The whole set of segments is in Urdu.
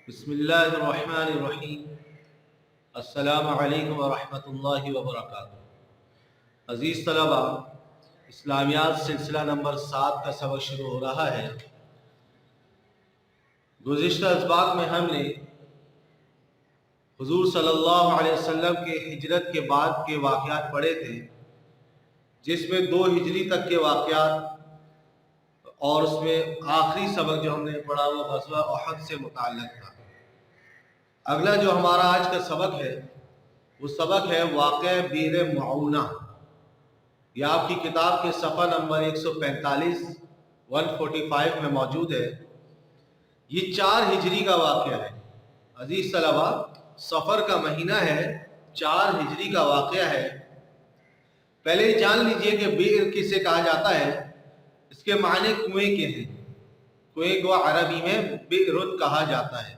بسم اللہ الرحمن الرحیم۔ السلام علیکم ورحمۃ اللہ وبرکاتہ۔ عزیز طلبہ، اسلامیات سلسلہ نمبر 7 کا سبق شروع ہو رہا ہے۔ گزشتہ اسباق میں ہم نے حضور صلی اللہ علیہ وسلم کے ہجرت کے بعد کے واقعات پڑھے تھے، جس میں 2 ہجری تک کے واقعات اور اس میں آخری سبق جو ہم نے پڑھا وہ غزوہ احد سے متعلق تھا۔ اگلا جو ہمارا آج کا سبق ہے وہ سبق ہے واقعہ بئر معونہ۔ یہ آپ کی کتاب کے صفحہ نمبر 145 میں موجود ہے۔ یہ 4 ہجری کا واقعہ ہے۔ عزیز طلبہ، سفر کا مہینہ ہے، 4 ہجری کا واقعہ ہے۔ پہلے یہ جان لیجئے کہ بئر کسے کہا جاتا ہے۔ اس کے معنی کنویں کے ہیں۔ کنویں کو عربی میں بئر کہا جاتا ہے۔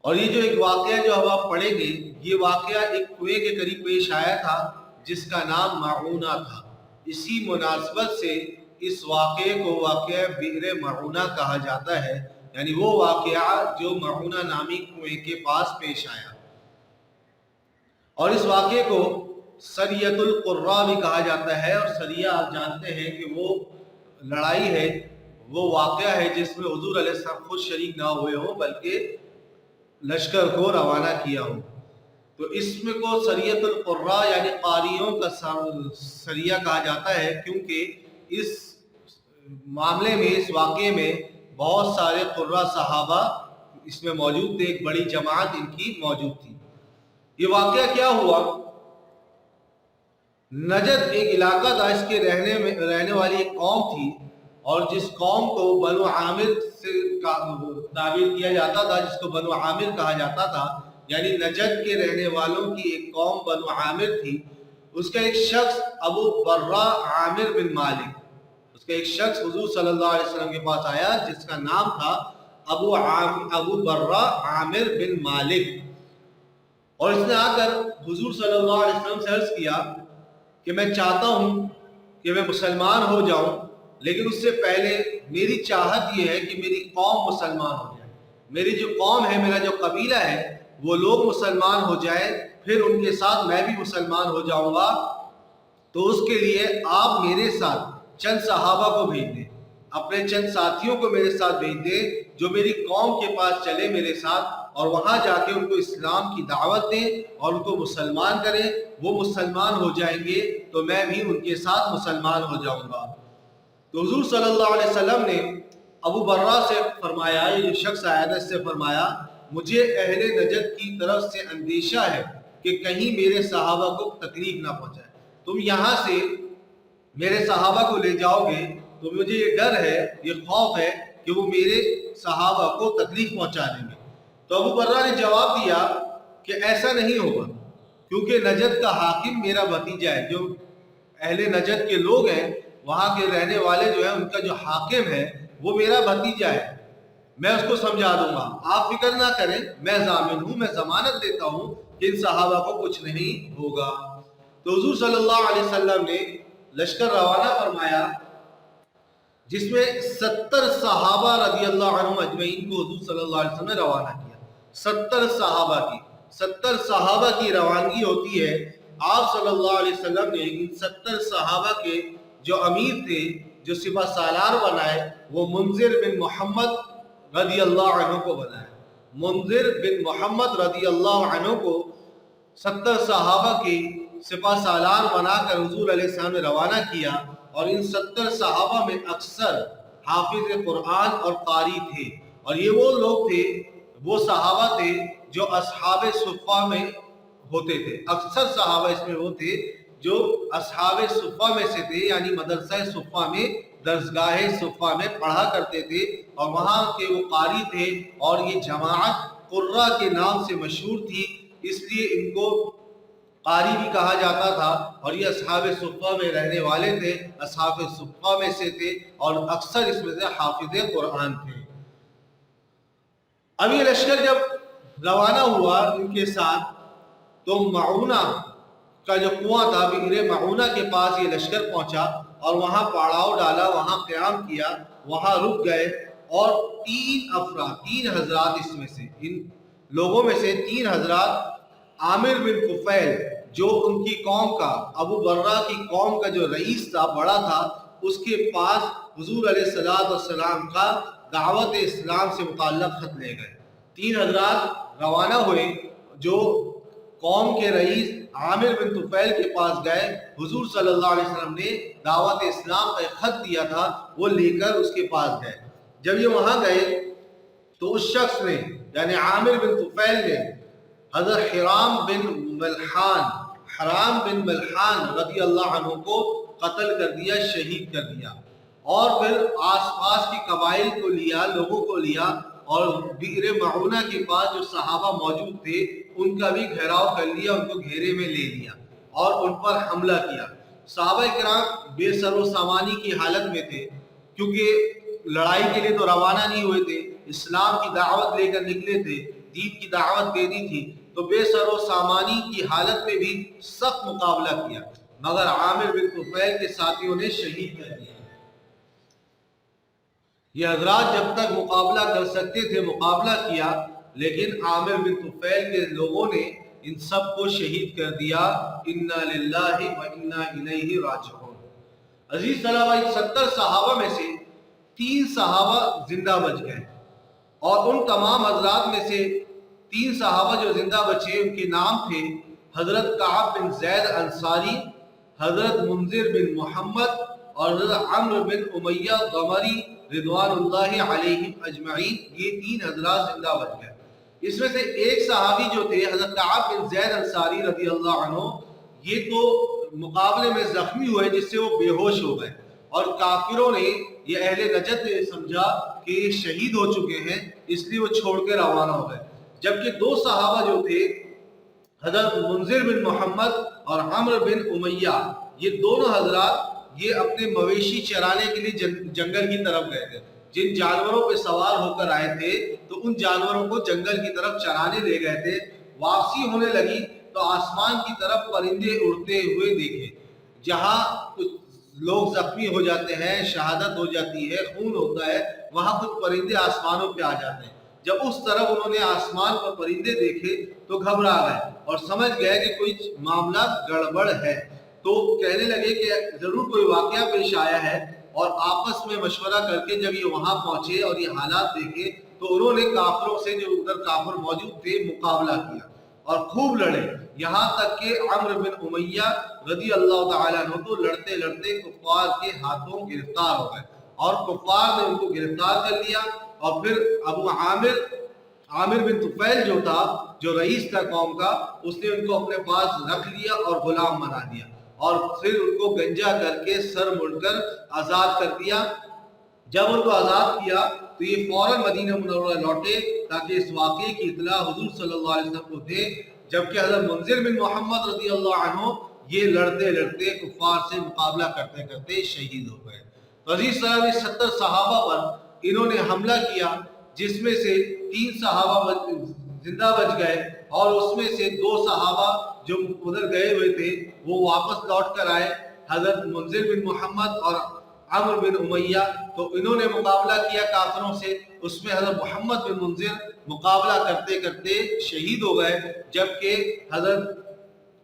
اور یہ جو ایک واقعہ جو ہم آپ پڑھیں گے، یہ واقعہ ایک کنویں کے قریب پیش آیا تھا جس کا نام معونہ تھا۔ اسی مناسبت سے اس واقعے کو واقعہ بئر معونہ کہا جاتا ہے، یعنی وہ واقعہ جو معونہ نامی کنویں کے پاس پیش آیا۔ اور اس واقعے کو سریۃ القراء بھی کہا جاتا ہے، اور سریہ آپ جانتے ہیں کہ وہ لڑائی ہے، وہ واقعہ ہے جس میں حضور علیہ السلام خود شریک نہ ہوئے ہوں بلکہ لشکر کو روانہ کیا ہو۔ تو اس میں کو سریۃ القراء یعنی قاریوں کا سریہ کہا جاتا ہے، کیونکہ اس معاملے میں، اس واقعے میں بہت سارے قراء صحابہ اس میں موجود تھے، ایک بڑی جماعت ان کی موجود تھی۔ یہ واقعہ کیا ہوا؟ نجد ایک علاقہ تھا، اس کے رہنے والی ایک قوم تھی، اور جس قوم کو بنو عامر سے تعبیر کیا جاتا تھا، جس کو بنو عامر کہا جاتا تھا، یعنی نجد کے رہنے والوں کی ایک قوم بنو عامر تھی۔ اس کا ایک شخص ابو برہ عامر بن مالک، اس کا ایک شخص حضور صلی اللہ علیہ وسلم کے پاس آیا جس کا نام تھا ابو برہ عامر بن مالک۔ اور اس نے آ کر حضور صلی اللہ علیہ وسلم سے عرض کیا کہ میں چاہتا ہوں کہ میں مسلمان ہو جاؤں، لیکن اس سے پہلے میری چاہت یہ ہے کہ میری قوم مسلمان ہو جائے، میری جو قوم ہے، میرا جو قبیلہ ہے، وہ لوگ مسلمان ہو جائے، پھر ان کے ساتھ میں بھی مسلمان ہو جاؤں گا۔ تو اس کے لیے آپ میرے ساتھ چند صحابہ کو بھیج دیں، اپنے چند ساتھیوں کو میرے ساتھ بھیج دیں جو میری قوم کے پاس چلے میرے ساتھ، اور وہاں جا کے ان کو اسلام کی دعوت دیں اور ان کو مسلمان کریں۔ وہ مسلمان ہو جائیں گے تو میں بھی ان کے ساتھ مسلمان ہو جاؤں گا۔ تو حضور صلی اللہ علیہ وسلم نے ابو برہ سے فرمایا، یہ جو شخص آیا تھا اس سے فرمایا، مجھے اہل نجد کی طرف سے اندیشہ ہے کہ کہیں میرے صحابہ کو تکلیف نہ پہنچائے۔ تم یہاں سے میرے صحابہ کو لے جاؤ گے تو مجھے یہ ڈر ہے، یہ خوف ہے کہ وہ میرے صحابہ کو تکلیف پہنچا دیں گے۔ تو ابو برہ نے جواب دیا کہ ایسا نہیں ہوگا، کیونکہ نجد کا حاکم میرا بھتیجا ہے۔ جو اہل نجد کے لوگ ہیں، وہاں کے رہنے والے جو ہیں، ان کا جو حاکم ہے وہ میرا بھتیجا ہے، میں اس کو سمجھا دوں گا، آپ فکر نہ کریں، میں ضامن ہوں، میں ضمانت دیتا ہوں کہ ان صحابہ کو کچھ نہیں ہوگا۔ تو حضور صلی اللہ علیہ وسلم نے لشکر روانہ فرمایا، جس میں 70 صحابہ رضی اللہ عنہم اجمعین کو حضور صلی اللہ علیہ وسلم نے روانہ کیا۔ 70 صحابہ کی روانگی ہوتی ہے۔ آپ صلی اللہ علیہ وسلم نے ان 70 صحابہ کے جو امیر تھے، جو سپہ سالار بنائے، وہ منذر بن محمد رضی اللہ عنہ کو بنائے۔ منذر بن محمد رضی اللہ عنہ کو 70 صحابہ کی سپہ سالار بنا کر حضور علیہ السلام نے روانہ کیا، اور ان 70 صحابہ میں اکثر حافظ قرآن اور قاری تھے، اور یہ وہ لوگ تھے، وہ صحابہ تھے جو اصحاب صفہ میں ہوتے تھے۔ اکثر صحابہ اس میں وہ تھے جو اصحاب صفہ میں سے تھے، یعنی مدرسہ صفہ میں، درسگاہ صفہ میں پڑھا کرتے تھے، اور وہاں کے وہ قاری تھے، اور یہ جماعت قراء کے نام سے مشہور تھی، اس لیے ان کو قاری بھی کہا جاتا تھا، اور یہ اصحاب صفہ میں رہنے والے تھے، اصحاب صفہ میں سے تھے، اور اکثر اس میں سے حافظ قرآن تھے۔ اب یہ لشکر جب روانہ ہوا ان کے ساتھ، تو معونہ کا جو کنواں تھا، بئر معونہ کے پاس یہ لشکر پہنچا، اور وہاں پڑاؤ ڈالا، وہاں قیام کیا، وہاں رک گئے۔ اور تین حضرات اس میں سے، ان لوگوں میں سے 3 حضرات، عامر بن طفیل جو ان کی قوم کا، ابو برہ کی قوم کا جو رئیس تھا، بڑا تھا، اس کے پاس حضور علیہ السلام کا دعوت اسلام سے متعلق خط لے گئے۔ 3 حضرات روانہ ہوئے جو قوم کے رئیس عامر بن طفیل کے پاس گئے، حضور صلی اللہ علیہ وسلم نے دعوت اسلام کا ایک خط دیا تھا، وہ لے کر اس کے پاس گئے۔ جب یہ وہاں گئے تو اس شخص نے، یعنی عامر بن طفیل نے، حضرت حرام بن ملحان رضی اللہ عنہ کو قتل کر دیا، شہید کر دیا، اور پھر آس پاس کی قبائل کو لیا، لوگوں کو لیا، اور بئر معونہ کے پاس جو صحابہ موجود تھے ان کا بھی گھیراؤ کر لیا، ان کو گھیرے میں لے لیا اور ان پر حملہ کیا۔ صحابہ کرام بے سر و سامانی کی حالت میں تھے، کیونکہ لڑائی کے لیے تو روانہ نہیں ہوئے تھے، اسلام کی دعوت لے کر نکلے تھے، دین کی دعوت دینی تھی، تو بے سر و سامانی کی حالت میں بھی سخت مقابلہ کیا، مگر عامر بن طفیل کے ساتھیوں نے شہید کر دیا۔ یہ حضرات جب تک مقابلہ کر سکتے تھے مقابلہ کیا، لیکن عامر بن طفیل کے لوگوں نے ان سب کو شہید کر دیا۔ انا للہ و انا الیہ راجعون۔ عزیز طلبہ، 70 صحابہ میں سے 3 صحابہ زندہ بچ گئے، اور ان تمام حضرات میں سے 3 صحابہ جو زندہ بچے ان کے نام تھے حضرت کعب بن زید انصاری، حضرت منذر بن محمد اور حضرت عمرو بن امیہ ضمری رضوان اللہ علیہم اجمعین۔ یہ 3 حضرات زندہ بچ گئے۔ اس میں سے ایک صحابی جو تھے حضرت کعب بن زید انصاری رضی اللہ عنہ، یہ تو مقابلے میں زخمی ہوئے جس سے وہ بے ہوش ہو گئے، اور کافروں نے، یہ اہل نجد نے سمجھا کہ یہ شہید ہو چکے ہیں، اس لیے وہ چھوڑ کے روانہ ہو گئے۔ جبکہ 2 صحابہ جو تھے حضرت منذر بن محمد اور عمرو بن امیہ، یہ دونوں حضرات یہ اپنے مویشی چرانے کے لیے جنگل کی طرف گئے تھے۔ جن جانوروں پہ سوار ہو کر آئے تھے تو ان جانوروں کو جنگل کی طرف چرانے لے گئے تھے۔ واپسی ہونے لگی تو آسمان کی طرف پرندے اڑتے ہوئے دیکھے، جہاں کچھ لوگ زخمی ہو جاتے ہیں، شہادت ہو جاتی ہے، خون ہوتا ہے، وہاں کچھ پرندے آسمانوں پہ آ جاتے ہیں۔ جب اس طرف انہوں نے آسمان پر پرندے دیکھے تو گھبرا گئے اور سمجھ گئے کہ کوئی معاملہ گڑبڑ ہے، تو کہنے لگے کہ ضرور کوئی واقعہ پیش آیا ہے، اور آپس میں مشورہ کر کے جب یہ وہاں پہنچے اور یہ حالات دیکھے تو انہوں نے کافروں سے، جو ادھر کافر موجود تھے، مقابلہ کیا اور خوب لڑے، یہاں تک کہ عمرو بن امیہ رضی اللہ تعالیٰ عنہ تو لڑتے لڑتے کفار کے ہاتھوں گرفتار ہو گئے، اور کفار نے ان کو گرفتار کر لیا، اور پھر ابو عامر بن طفیل جو تھا، جو رئیس تھا قوم کا، اس نے ان کو اپنے پاس رکھ لیا اور غلام بنا دیا، اور پھر ان کو گنجا کر کے سر مڑ کر آزاد کر دیا۔ جب ان کو آزاد کیا تو یہ فوراً مدینہ منورہ لوٹے تاکہ اس واقعے کی اطلاع حضور صلی اللہ علیہ وسلم کو دے، جبکہ حضرت منذر بن محمد رضی اللہ عنہ یہ لڑتے لڑتے کفار سے مقابلہ کرتے کرتے شہید ہو گئے۔ تو عزیز صاحب، 70 صحابہ پر انہوں نے حملہ کیا، جس میں سے 3 صحابہ زندہ بچ گئے، اور اس میں سے 2 صحابہ جو ادھر گئے ہوئے تھے وہ واپس لوٹ کر آئے، حضرت منذر بن محمد اور عمرو بن امیہ، تو انہوں نے مقابلہ کیا کافروں سے، اس میں حضرت محمد بن منذر مقابلہ کرتے کرتے شہید ہو گئے، جبکہ حضرت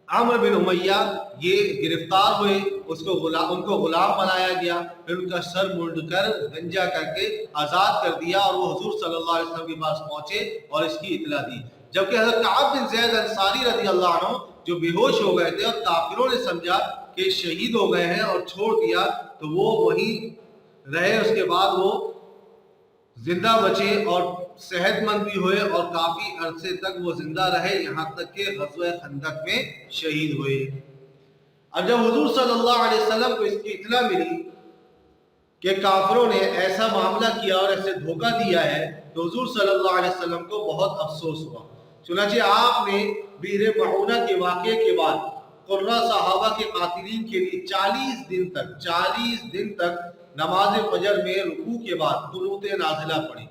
عمرو بن امیہ یہ گرفتار ہوئے، ان کو غلام بنایا گیا، پھر ان کا سر منڈ کر گنجا کر کے آزاد کر دیا، اور وہ حضور صلی اللہ علیہ وسلم کے پاس پہنچے اور اس کی اطلاع دی۔ جبکہ حضرت کعب بن زید انصاری رضی اللہ عنہ جو بے ہوش ہو گئے تھے اور کافروں نے سمجھا کہ شہید ہو گئے ہیں اور چھوڑ دیا، تو وہ وہیں رہے، اس کے بعد وہ زندہ بچے اور صحت مند بھی ہوئے، اور کافی عرصے تک وہ زندہ رہے، یہاں تک کہ غزوہ خندق میں شہید ہوئے۔ اب جب حضور صلی اللہ علیہ وسلم کو اس کی اطلاع ملی کہ کافروں نے ایسا معاملہ کیا اور ایسے دھوکہ دیا ہے، تو حضور صلی اللہ علیہ وسلم کو بہت افسوس ہوا۔ چنانچہ آپ نے بئر معونہ کے واقعے کے بعد قرہ صحابہ کے قاتلین کے لیے 40 دن تک نماز فجر میں رکوع کے بعد قنوت نازلہ پڑھی۔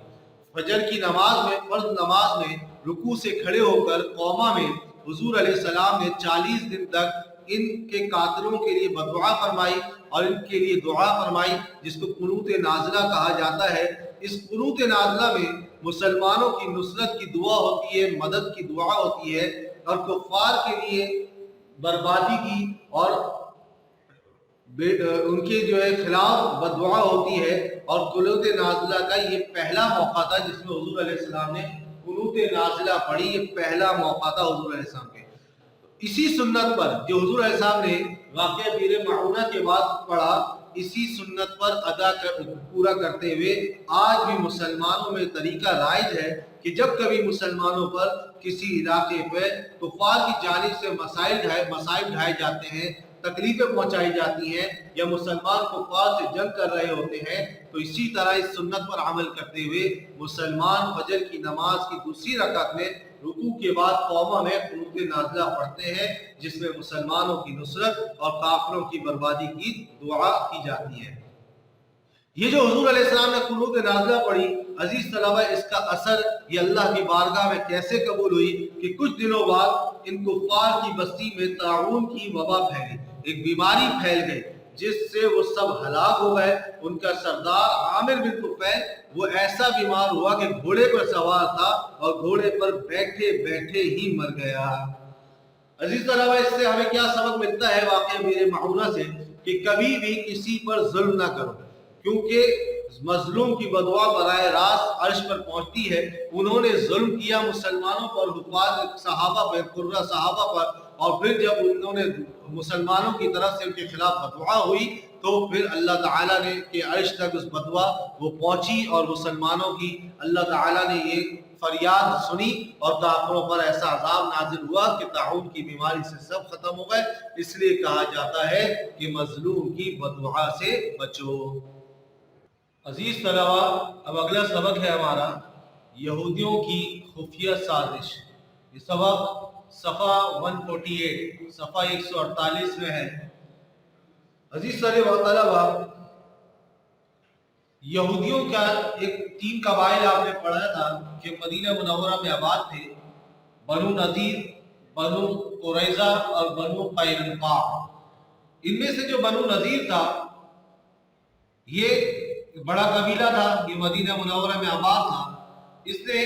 فجر کی نماز میں، فرض نماز میں رکوع سے کھڑے ہو کر قوما میں حضور علیہ السلام نے 40 دن تک ان کے قاتلوں کے لیے بدعا فرمائی اور ان کے لیے دعا فرمائی، جس کو قنوت نازلہ کہا جاتا ہے۔ اس قنوت نازلہ میں مسلمانوں کی نصرت کی دعا ہوتی ہے، مدد کی دعا ہوتی ہے، اور کفار کے لیے بربادی کی اور ان کے جو ہے خلاف بددعا ہوتی ہے۔ اور قنوت نازلہ کا یہ پہلا موقع تھا جس میں حضور علیہ السلام نے قنوت نازلہ پڑھی، یہ پہلا موقع تھا حضور علیہ السلام کے۔ اسی سنت پر جو حضور علیہ السلام نے واقعہ بیر معونہ کے بعد پڑھا، اسی سنت پر پورا کرتے ہوئے آج بھی مسلمانوں میں طریقہ رائج ہے کہ جب کبھی مسلمانوں پر کسی علاقے پہ کفار کی جانب سے مسائل ڈھائے جاتے ہیں، تکلیفیں پہنچائی جاتی ہیں، یا مسلمان کفار سے جنگ کر رہے ہوتے ہیں، تو اسی طرح اس سنت پر عمل کرتے ہوئے مسلمان فجر کی نماز کی دوسری رکعت میں رکوع کے بعد توبہ میں قنوت نازلہ پڑھتے ہیں، جس میں مسلمانوں کی نصرت اور کافروں کی بربادی کی دعا کی جاتی ہے۔ یہ جو حضور علیہ السلام نے قنوت نازلہ پڑھی، عزیز طلبہ، اس کا اثر یہ اللہ کی بارگاہ میں کیسے قبول ہوئی کہ کچھ دنوں بعد ان کفار کی بستی میں طاعون کی وبا پھیلی، ایک بیماری پھیل گئی جس سے وہ سب ہلاک ہو گئے۔ ان کا سردار عامر بن طفیل وہ ایسا بیمار ہوا کہ گھوڑے پر سوار تھا اور گھوڑے پر بیٹھے بیٹھے ہی مر گیا۔ عزیز طلبہ، اس سے ہمیں کیا سبق ملتا ہے واقعہ بیر معونہ سے؟ کہ کبھی بھی کسی پر ظلم نہ کرو، کیونکہ مظلوم کی بدعا براہ راست عرش پر پہنچتی ہے۔ انہوں نے ظلم کیا مسلمانوں پر، حفاظ صحابہ پر، قرہ صحابہ پر، اور پھر جب انہوں نے مسلمانوں کی طرف سے ان کے خلاف بدعا ہوئی تو پھر اللہ تعالیٰ نے کہ عرش تک اس بدعا وہ پہنچی، اور مسلمانوں کی اللہ تعالیٰ نے یہ فریاد سنی اور کافروں پر ایسا عذاب نازل ہوا کہ طاعون کی بیماری سے سب ختم ہو گئے۔ اس لیے کہا جاتا ہے کہ مظلوم کی بدعا سے بچو۔ عزیز طلبہ، اب اگلا سبق ہے ہمارا یہودیوں کی خفیہ سازش۔ یہ سبق صفحہ 148 صفحہ 148 میں ہے۔ عزیز طلبہ، یہودیوں کا ایک 3 قبائل آپ نے پڑھا تھا کہ مدینہ منورہ میں آباد تھے، بنو نذیر، بنو قریظہ اور بنو قینقاع۔ ان میں سے جو بنو نذیر تھا یہ بڑا قبیلہ تھا، یہ مدینہ منورہ میں آباد تھا۔ اس نے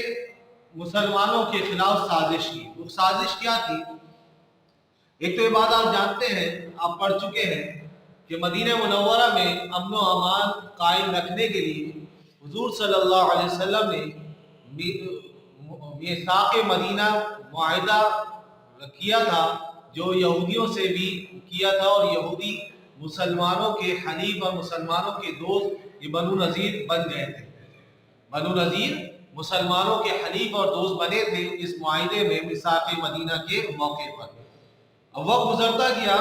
مسلمانوں کے خلاف سازش کی۔ وہ سازش کیا تھی؟ ایک تو یہ بات آپ جانتے ہیں، آپ پڑھ چکے ہیں کہ مدینہ منورہ میں امن و امان قائم رکھنے کے لیے حضور صلی اللہ علیہ وسلم نے میثاق مدینہ معاہدہ کیا تھا، جو یہودیوں سے بھی کیا تھا، اور یہودی مسلمانوں کے حلیف اور مسلمانوں کے دوست یہ بنو نذیر بن گئے تھے۔ بنو نذیر مسلمانوں کے حلیف اور دوست بنے تھے اس معاہدے میں میثاق مدینہ کے موقع پر۔ اب وقت گزرتا گیا،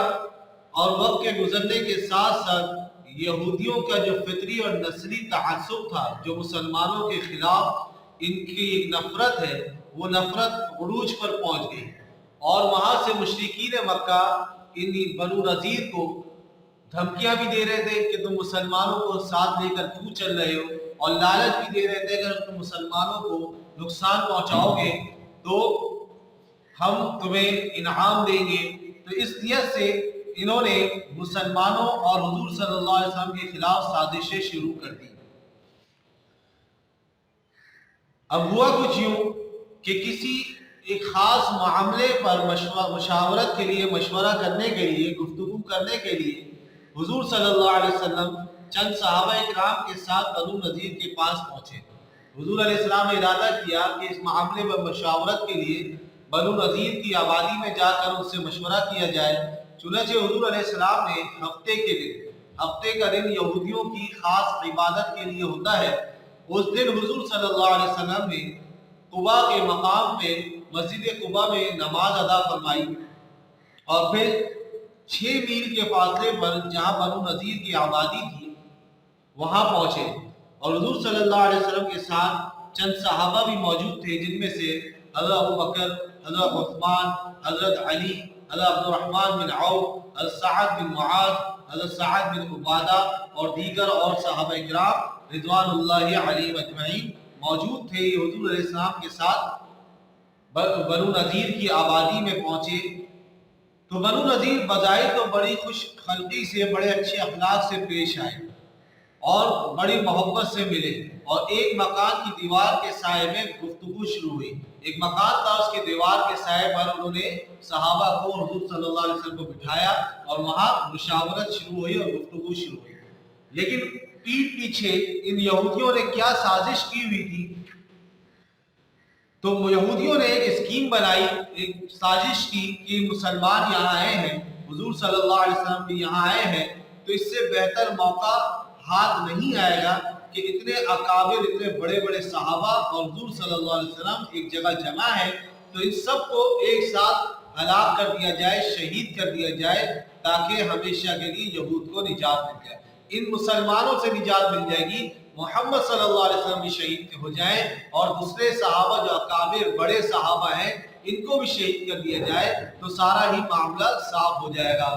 اور وقت کے گزرنے کے ساتھ ساتھ یہودیوں کا جو فطری اور نسلی تعصب تھا، جو مسلمانوں کے خلاف ان کی ایک نفرت ہے، وہ نفرت عروج پر پہنچ گئی، اور وہاں سے مشرکین مکہ ان بنو نذیر کو دھمکیاں بھی دے رہے تھے کہ تم مسلمانوں کو ساتھ لے کر کیوں چل رہے ہو، اور لالچ بھی دے رہے تھے اگر تم مسلمانوں کو نقصان پہنچاؤ گے تو ہم تمہیں انعام دیں گے۔ تو اس نیت سے انہوں نے مسلمانوں اور حضور صلی اللہ علیہ وسلم کے خلاف سازشیں شروع کر دی۔ اب ہوا کچھ یوں کہ کسی ایک خاص معاملے پر مشاورت کے لیے، مشورہ کرنے کے لیے، گفتگو کرنے کے لیے حضور صلی اللہ علیہ وسلم چند صحابہ اکرام کے ساتھ بنو نذیر کے پاس پہنچے۔ حضور علیہ السلام نے ارادہ کیا کہ اس معاملے پر مشاورت کے لیے بنو نذیر کی آبادی میں جا کر ان سے مشورہ کیا جائے۔ چنانچہ حضور علیہ السلام نے ہفتے کا دن یہودیوں کی خاص عبادت کے لیے ہوتا ہے، اس دن حضور صلی اللہ علیہ وسلم نے قباء کے مقام پہ مسجد قباء میں نماز ادا فرمائی، اور پھر 6 میل کے فاصلے پر جہاں بنو نذیر کی آبادی تھی وہاں پہنچے، اور حضور صلی اللہ علیہ وسلم کے ساتھ چند صحابہ بھی موجود تھے، جن میں سے حضرت ابو بکر، حضرت عثمان، حضرت علی، حضرت عبد الرحمن بن عوف، حضرت سعد بن معاذ، حضرت سعد بن عبادہ اور دیگر اور صحابہ اکرام رضوان اللہ علیہم اجمعین موجود تھے۔ یہ حضور علیہ السلام کے ساتھ بنو نذیر کی آبادی میں پہنچے تو بنو نذیر بظاہر تو بڑی خوش خلقی سے، بڑے اچھے اخلاق سے پیش آئے، اور بڑی محبت سے ملے اور ایک مکان کی دیوار کے سائے میں گفتگو شروع ہوئی. ایک مکان تھا، اس کی دیوار کے سائے پر انہوں نے صحابہ کو حضور صلی اللہ علیہ وسلم کو بٹھایا اور وہاں مشاورت شروع ہوئی اور گفتگو شروع ہوئی. لیکن پیٹھ پیچھے ان یہودیوں نے کیا سازش کی ہوئی تھی؟ تو یہودیوں نے ایک اسکیم بنائی، ایک سازش کی کہ مسلمان یہاں آئے ہیں، حضور صلی اللہ علیہ وسلم بھی یہاں آئے ہیں، تو اس سے بہتر موقع ہاتھ نہیں آئے گا کہ اتنے اکابر، اتنے بڑے بڑے صحابہ اور حضور صلی اللہ علیہ وسلم ایک جگہ جمع ہے، تو ان سب کو ایک ساتھ ہلاک کر دیا جائے، شہید کر دیا جائے، تاکہ ہمیشہ کے لیے یہود کو نجات مل جائے. ان مسلمانوں سے نجات مل جائے گی، محمد صلی اللہ علیہ وسلم بھی شہید ہو جائیں اور دوسرے صحابہ جو اکابر بڑے صحابہ ہیں ان کو بھی شہید کر دیا جائے تو سارا ہی معاملہ صاف ہو جائے گا.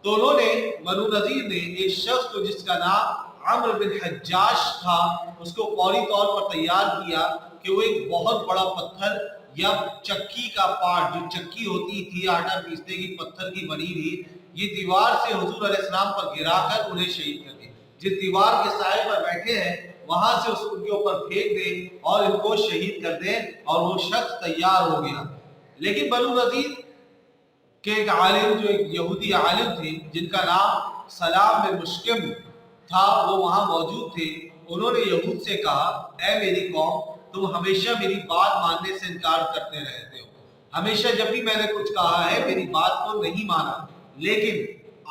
تو انہوں نے، بنو نذیر نے، ایک شخص کو جس کا نام عمرو بن حجاش تھا، اس کو فوری طور پر تیار کیا کہ وہ ایک بہت بڑا پتھر یا چکی کا پارٹ، جو چکی ہوتی تھی آٹا پیسنے کی پتھر کی بنی ہوئی، یہ دیوار سے حضور علیہ السلام پر گرا کر انہیں شہید کر دیا. جس دیوار کے سائے پر بیٹھے ہیں وہاں سے اس کے اوپر پھینک دیں اور ان کو شہید کر دیں، اور وہ شخص تیار ہو گیا. لیکن بنو نذیر کہ ایک عالم، جو ایک یہودی عالم تھے جن کا نام سلام بن مشکم تھا، وہ وہاں موجود تھے. انہوں نے یہود سے کہا، اے میری قوم، تم ہمیشہ میری بات ماننے سے انکار کرتے رہتے ہو، ہمیشہ جب بھی میں نے کچھ کہا ہے میری بات کو نہیں مانا، لیکن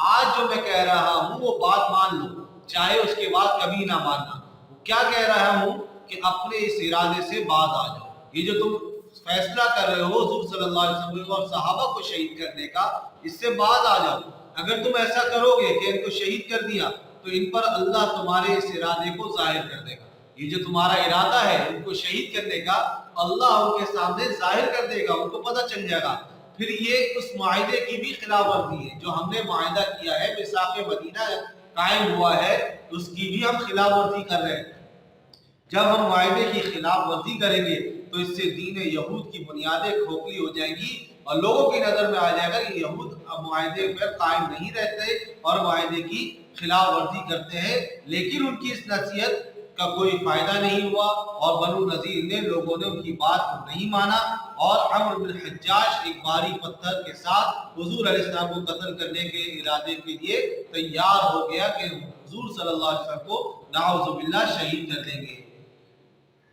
آج جو میں کہہ رہا ہوں وہ بات مان لو، چاہے اس کے بعد کبھی نہ ماننا. کیا کہہ رہا ہوں کہ اپنے اس ارادے سے بعد آ جاؤ. یہ جو تم فیصلہ کر رہے ہو حضور صلی اللہ علیہ وسلم اور صحابہ کو شہید کرنے کا، اس سے بعد آ جاؤ. اگر تم ایسا کرو گے کہ ان کو شہید کر دیا تو ان پر اللہ تمہارے اس ارادے کو ظاہر کر دے گا. یہ جو تمہارا ارادہ ہے ان کو شہید کرنے کا، اللہ ان کے سامنے ظاہر کر دے گا، ان کو پتہ چل جائے گا. پھر یہ اس معاہدے کی بھی خلاف ورزی ہے جو ہم نے معاہدہ کیا ہے، میثاق مدینہ قائم ہوا ہے، اس کی بھی ہم خلاف ورزی کر رہے ہیں. جب ہم معاہدے کی خلاف ورزی کریں گے تو اس سے دین یہود کی بنیادیں کھوکھلی ہو جائیں گی اور لوگوں کی نظر میں آ جائے گا کہ یہود اب معاہدے پر قائم نہیں رہتے اور معاہدے کی خلاف ورزی کرتے ہیں. لیکن ان کی اس نصیحت کا کوئی فائدہ نہیں ہوا اور بنو نذیر نے، لوگوں نے ان کی بات کو نہیں مانا، اور عمرو بن حجاج ایک بھاری پتھر کے ساتھ حضور علیہ السلام کو قتل کرنے کے ارادے کے لیے تیار ہو گیا کہ حضور صلی اللہ علیہ وسلم کو نعوذ باللہ شہید کر دیں گے.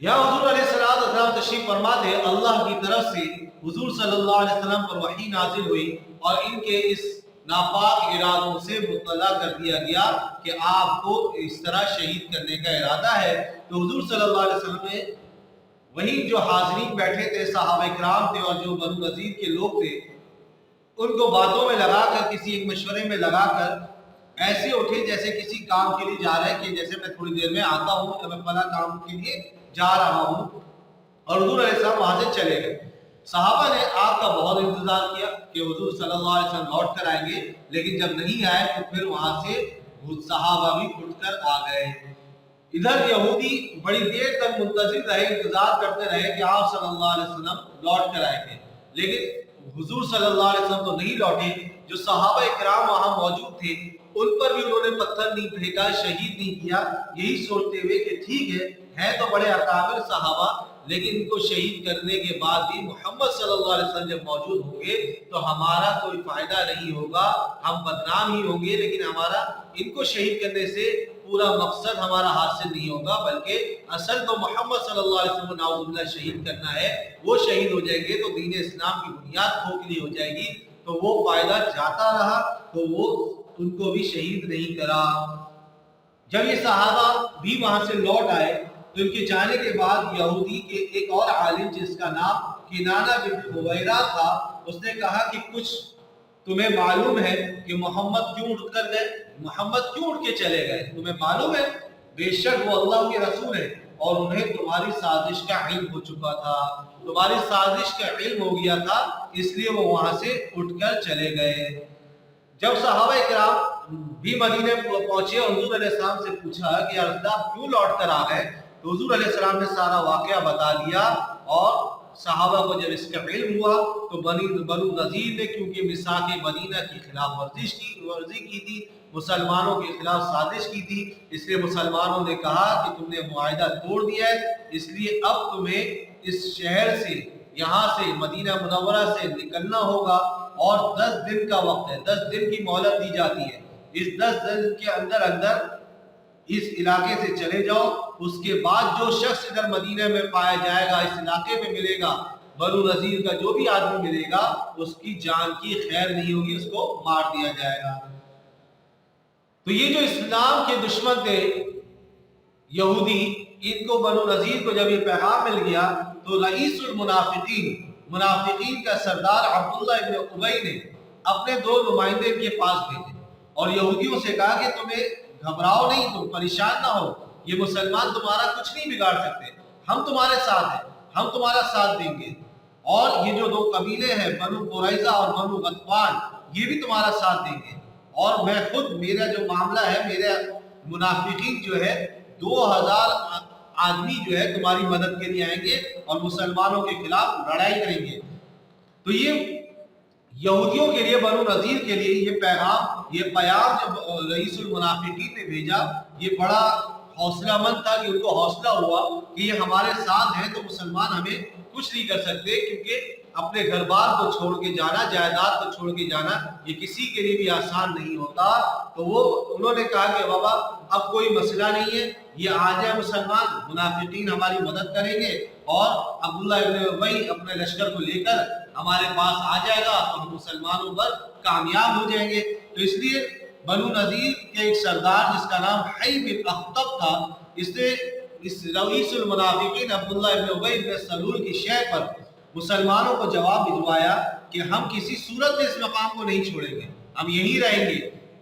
یا حضور علیہ السلام تشریف فرما تھے، اللہ کی طرف سے حضور صلی اللہ علیہ وسلم پر وحی نازل ہوئی اور ان کے اس ناپاک ارادوں سے مطلع کر دیا گیا کہ آپ کو اس طرح شہید کرنے کا ارادہ ہے. تو حضور صلی اللہ علیہ وسلم نے وہی جو حاضرین بیٹھے تھے، صحابہ کرام تھے اور جو بنو نذیر کے لوگ تھے، ان کو باتوں میں لگا کر، کسی ایک مشورے میں لگا کر ایسے اٹھے جیسے کسی کام کے لیے جا رہے ہیں کہ جیسے میں تھوڑی دیر میں آتا ہوں کہ میں فلاں کام کے لیے جا رہا ہوں، اور حضور علیہ السلام وہاں سے چلے گئے. صحابہ نے آپ کا بہت انتظار کیا کہ حضور صلی اللہ علیہ وسلم لوٹ کر آئیں گے، لیکن جب نہیں آئے تو پھر وہاں سے صحابہ بھی اٹھ کر آ گئے. ادھر یہودی بڑی دیر تک منتظر رہے، انتظار کرتے رہے کہ آپ صلی اللہ علیہ وسلم لوٹ کر آئیں گے، لیکن حضور صلی اللہ علیہ وسلم تو نہیں لوٹے. جو صحابہ اکرام وہاں موجود تھے ان پر بھی انہوں نے پتھر نہیں پھینکا، شہید نہیں کیا، یہی سوچتے ہوئے کہ ٹھیک ہے تو بڑے اکابر صحابہ، لیکن ان کو شہید کرنے کے بعد بھی محمد صلی اللہ علیہ وسلم جب موجود ہوں گے تو ہمارا کوئی فائدہ نہیں ہوگا، ہم بدنام ہی ہوں گے. لیکن ہمارا ان کو شہید کرنے سے پورا مقصد ہمارا حاصل نہیں ہوگا، بلکہ اصل تو محمد صلی اللہ علیہ وسلم کو نعوذ باللہ شہید کرنا ہے. وہ شہید ہو جائیں گے تو دین اسلام کی بنیاد کھوکھلی ہو جائے گی، تو وہ فائدہ جاتا رہا تو وہ ان کو بھی شہید نہیں کرا. جب یہ صحابہ بھی وہاں سے لوٹ آئے تو ان کے جانے کے بعد یہودی کے ایک اور عالم جس کا نام کنانہ بن حویرہ تھا، اس نے کہا کہ کچھ تمہیں معلوم ہے کہ محمد کیوں اٹھ کر گئے، محمد کیوں اٹھ کے چلے گئے، تمہیں معلوم ہے؟ بے شک وہ اللہ کے رسول ہے اور انہیں تمہاری سازش کا علم ہو چکا تھا، تمہاری سازش کا علم ہو گیا تھا، اس لیے وہ وہاں سے اٹھ کر چلے گئے. جب صحابہ اکرام بھی مدینے پہنچے اور حضور علیہ السلام سے پوچھا کہ یا رسول اللہ کیوں لوٹ کر آ گئے، تو حضور علیہ السلام نے سارا واقعہ بتا دیا. اور صحابہ کو جب اس کا علم ہوا تو بنو نذیر نے، کیونکہ میثاق مدینہ کی خلاف ورزی کی تھی، مسلمانوں کے خلاف سازش کی تھی، اس لیے مسلمانوں نے کہا کہ تم نے معاہدہ توڑ دیا ہے، اس لیے اب تمہیں اس شہر سے، یہاں سے مدینہ منورہ سے نکلنا ہوگا، اور 10 دن کا وقت ہے، 10 دن کی مہلت دی جاتی ہے، اس 10 دن کے اندر اندر اس علاقے سے چلے جاؤ، اس کے بعد جو شخص ادھر مدینہ میں پایا جائے گا، اس علاقے میں ملے گا، بنو نذیر کا جو بھی آدمی ملے گا، اس کی جان کی خیر نہیں ہوگی، اس کو مار دیا جائے گا۔ تو یہ جو اسلام کے دشمن تھے یہودی، ان کو بنو نذیر کو جب یہ پیغام مل گیا تو رئیس المنافقین، منافقین کا سردار عبداللہ ابن ابی نے اپنے 2 نمائندے ان کے پاس بھیجے اور یہودیوں سے کہا کہ تمہیں گھبراؤ نہیں، تم پریشان نہ ہو، یہ مسلمان تمہارا کچھ نہیں بگاڑ سکتے، ہم تمہارے ساتھ ہیں، ہم تمہارا ساتھ دیں گے، اور یہ جو 2 قبیلے ہیں بنو قریظہ اور بنو غطفان، یہ بھی تمہارا ساتھ دیں گے، اور میں خود، میرا جو معاملہ ہے، میرے منافقین جو ہے 2000 آدمی جو ہے تمہاری مدد کے لیے آئیں گے اور مسلمانوں کے خلاف لڑائی کریں گے۔ تو یہ یہودیوں کے لیے، بنو نذیر کے لیے یہ پیام جو رئیس المنافقین نے بھیجا، یہ بڑا حوصلہ مند تھا کہ ان کو حوصلہ ہوا کہ یہ ہمارے ساتھ ہیں تو مسلمان ہمیں کچھ نہیں کر سکتے، کیونکہ اپنے گھر بار کو چھوڑ کے جانا، جائیداد کو چھوڑ کے جانا، یہ کسی کے لیے بھی آسان نہیں ہوتا۔ تو انہوں نے کہا کہ بابا اب کوئی مسئلہ نہیں ہے، یہ آ جائے مسلمان، منافقین ہماری مدد کریں گے، اور عبداللہ ابن ابی اپنے لشکر کو لے کر ہمارے پاس آ جائے گا تو ہم مسلمانوں پر کامیاب ہو جائیں گے۔ تو اس لیے بنو نذیر کے ایک سردار جس کا نام حی بن اخطب تھا، اس نے اس رئیس المنافقین عبداللہ ابن ابی بن سلول کی شے پر مسلمانوں کو جواب بھجوایا کہ ہم کسی صورت میں اس مقام کو نہیں چھوڑیں گے، ہم یہیں رہیں گے،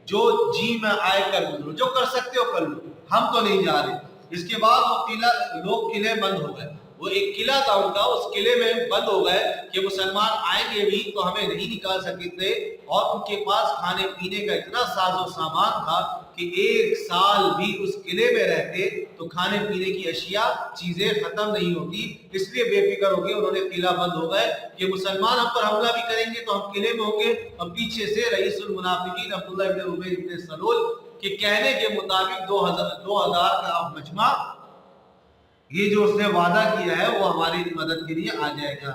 جو جی میں آئے کر گزرو، جو کر سکتے ہو کر لو، ہم تو نہیں جا رہے۔ اس کے بعد وہ لوگ قلعے بند ہو گئے، وہ ایک قلعہ تھا ان کا، اس قلعے میں بند ہو گئے کہ مسلمان آئیں گے بھی تو ہمیں نہیں نکال سکتے، اور ان کے پاس کھانے پینے کا اتنا ساز و سامان تھا کہ 1 سال بھی اس قلعے میں رہتے تو کھانے پینے کی اشیاء، چیزیں ختم نہیں ہوتی، اس لیے بے فکر ہو گئے، انہوں نے قلعہ بند ہو گئے کہ مسلمان ہم پر حملہ بھی کریں گے تو ہم قلعے میں ہوں گے، اور پیچھے سے رئیس المنافقین عبداللہ ابن ابی بن سلول کے کہنے کے مطابق 2000 کا مجمع، یہ جو اس نے وعدہ کیا ہے وہ ہماری مدد کے لیے آ جائے گا۔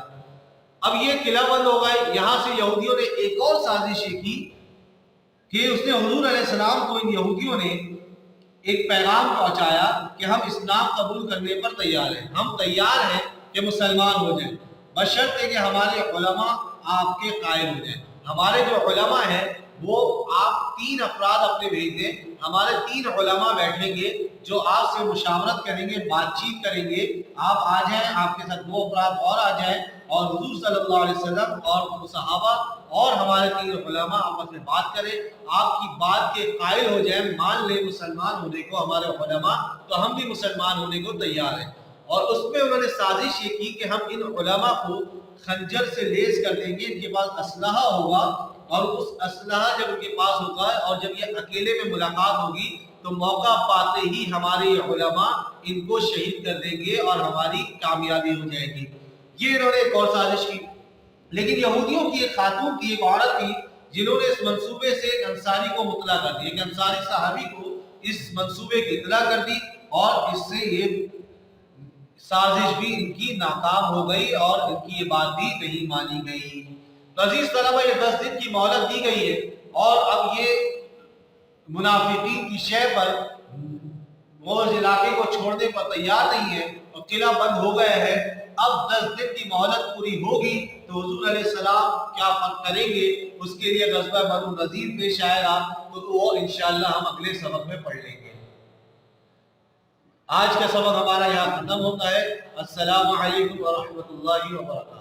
اب یہ قلعہ بند ہو گئے، یہاں سے یہودیوں نے ایک اور سازش کی کہ اس نے حضور علیہ السلام کو، ان یہودیوں نے ایک پیغام پہنچایا کہ ہم اسلام قبول کرنے پر تیار ہیں، ہم تیار ہیں کہ مسلمان ہو جائیں، بشرط ہے کہ ہمارے علماء آپ کے قائل ہو جائیں۔ ہمارے جو علماء ہیں وہ آپ 3 افراد اپنے بھیج دیں، ہمارے 3 علماء بیٹھیں گے جو آپ سے مشاورت کریں گے، بات چیت کریں گے، آپ آ جائیں، آپ کے ساتھ 2 افراد اور آ جائیں، اور حضور صلی اللہ علیہ وسلم اور صحابہ اور ہمارے 3 علماء آپس میں بات کریں، آپ کی بات کے قائل ہو جائیں، مان لیں مسلمان ہونے کو ہمارے علماء، تو ہم بھی مسلمان ہونے کو تیار ہیں۔ اور اس میں انہوں نے سازش یہ کی کہ ہم ان علماء کو خنجر سے لیس کر دیں گے، ان کے پاس اسلحہ ہوگا، اور اس اسلحہ جب ان کے پاس ہوگا اور جب یہ اکیلے میں ملاقات ہوگی تو موقع پاتے ہی ہمارے علماء ان کو شہید کر دیں گے اور ہماری کامیابی ہو جائے گی۔ یہ انہوں نے ایک اور سازش کی۔ لیکن یہودیوں کی ایک خاتون تھی، ایک عورت تھی، جنہوں نے اس منصوبے سے ایک انصاری کو مطلع کر دی، ایک انصاری صحابی کو اس منصوبے کی اطلاع کر دی، اور اس سے یہ سازش بھی ان کی ناکام ہو گئی اور ان کی یہ بات بھی نہیں مانی گئی۔ تو عزیز طلبہ، یہ 10 دن کی مہلت دی گئی ہے، اور اب یہ منافقین کی شے پر وہ اس علاقے کو چھوڑنے پر تیار نہیں ہے اور قلعہ بند ہو گئے ہیں۔ اب 10 دن کی مہلت پوری ہوگی تو حضور علیہ السلام کیا کریں گے، اس کے لیے غزوہ بنو نذیر پیش آئے گا، تو وہ انشاءاللہ ہم اگلے سبق میں پڑھ لیں گے۔ آج کا سبق ہمارا یہاں ختم ہوتا ہے۔ السلام علیکم ورحمۃ اللہ وبرکاتہ۔